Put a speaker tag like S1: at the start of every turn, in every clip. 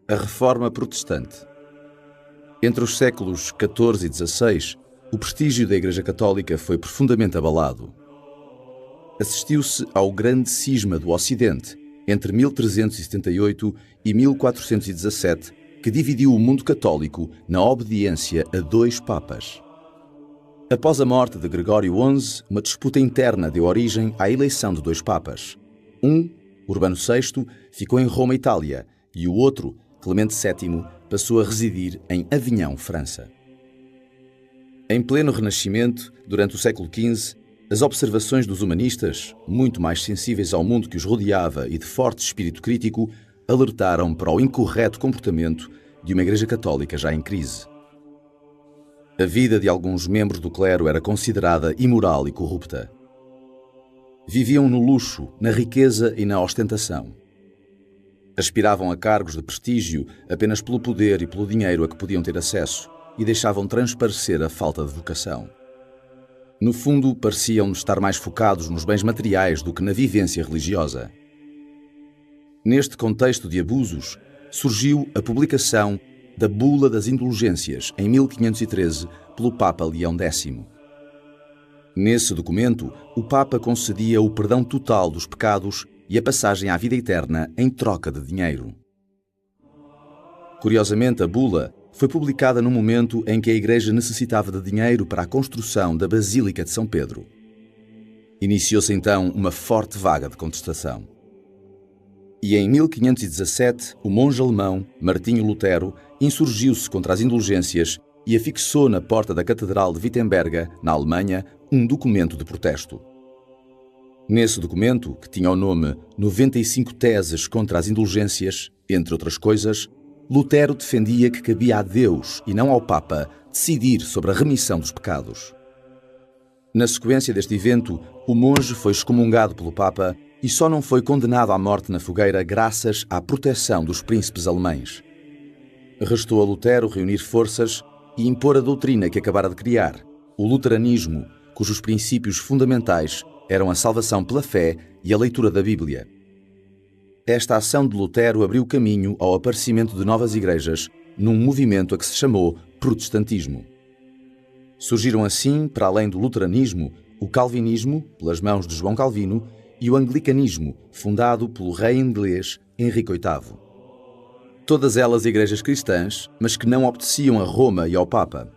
S1: A Reforma Protestante. Entre os séculos XIV e XVI, o prestígio da Igreja Católica foi profundamente abalado. Assistiu-se ao grande cisma do Ocidente, entre 1378 e 1417, que dividiu o mundo católico na obediência a dois papas. Após a morte de Gregório XI, uma disputa interna deu origem à eleição de dois papas. Um, Urbano VI, ficou em Roma, Itália, e o outro, Clemente VII, passou a residir em Avignon, França. Em pleno Renascimento, durante o século XV, as observações dos humanistas, muito mais sensíveis ao mundo que os rodeava e de forte espírito crítico, alertaram para o incorreto comportamento de uma Igreja Católica já em crise. A vida de alguns membros do clero era considerada imoral e corrupta. Viviam no luxo, na riqueza e na ostentação. Aspiravam a cargos de prestígio apenas pelo poder e pelo dinheiro a que podiam ter acesso e deixavam transparecer a falta de vocação. No fundo, pareciam estar mais focados nos bens materiais do que na vivência religiosa. Neste contexto de abusos, surgiu a publicação da Bula das Indulgências, em 1513, pelo Papa Leão X. Nesse documento, o Papa concedia o perdão total dos pecados e a passagem à vida eterna em troca de dinheiro. Curiosamente, a bula foi publicada no momento em que a Igreja necessitava de dinheiro para a construção da Basílica de São Pedro. Iniciou-se então uma forte vaga de contestação. E em 1517, o monge alemão Martinho Lutero insurgiu-se contra as indulgências e afixou na porta da Catedral de Wittenberga, na Alemanha, um documento de protesto. Nesse documento, que tinha o nome 95 Teses contra as Indulgências, entre outras coisas, Lutero defendia que cabia a Deus e não ao Papa decidir sobre a remissão dos pecados. Na sequência deste evento, o monge foi excomungado pelo Papa e só não foi condenado à morte na fogueira graças à proteção dos príncipes alemães. Restou a Lutero reunir forças e impor a doutrina que acabara de criar, o luteranismo, cujos princípios fundamentais eram a salvação pela fé e a leitura da Bíblia. Esta ação de Lutero abriu caminho ao aparecimento de novas igrejas num movimento a que se chamou protestantismo. Surgiram assim, para além do luteranismo, o calvinismo, pelas mãos de João Calvino, e o anglicanismo, fundado pelo rei inglês Henrique VIII. Todas elas igrejas cristãs, mas que não obedeciam a Roma e ao Papa.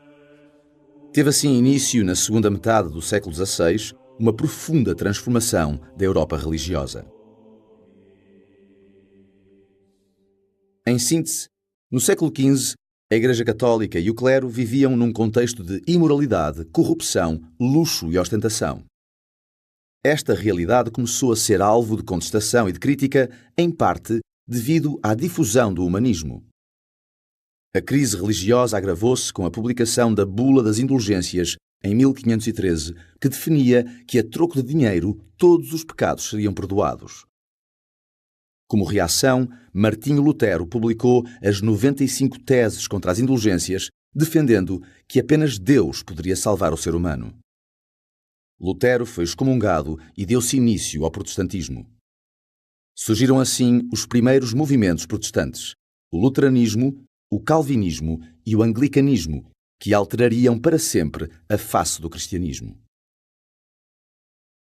S1: Teve assim início, na segunda metade do século XVI, uma profunda transformação da Europa religiosa. Em síntese, no século XV, a Igreja Católica e o clero viviam num contexto de imoralidade, corrupção, luxo e ostentação. Esta realidade começou a ser alvo de contestação e de crítica, em parte, devido à difusão do humanismo. A crise religiosa agravou-se com a publicação da Bula das Indulgências, em 1513, que definia que a troco de dinheiro todos os pecados seriam perdoados. Como reação, Martinho Lutero publicou as 95 Teses contra as Indulgências, defendendo que apenas Deus poderia salvar o ser humano. Lutero foi excomungado e deu-se início ao protestantismo. Surgiram assim os primeiros movimentos protestantes, o luteranismo, o calvinismo e o anglicanismo, que alterariam para sempre a face do cristianismo.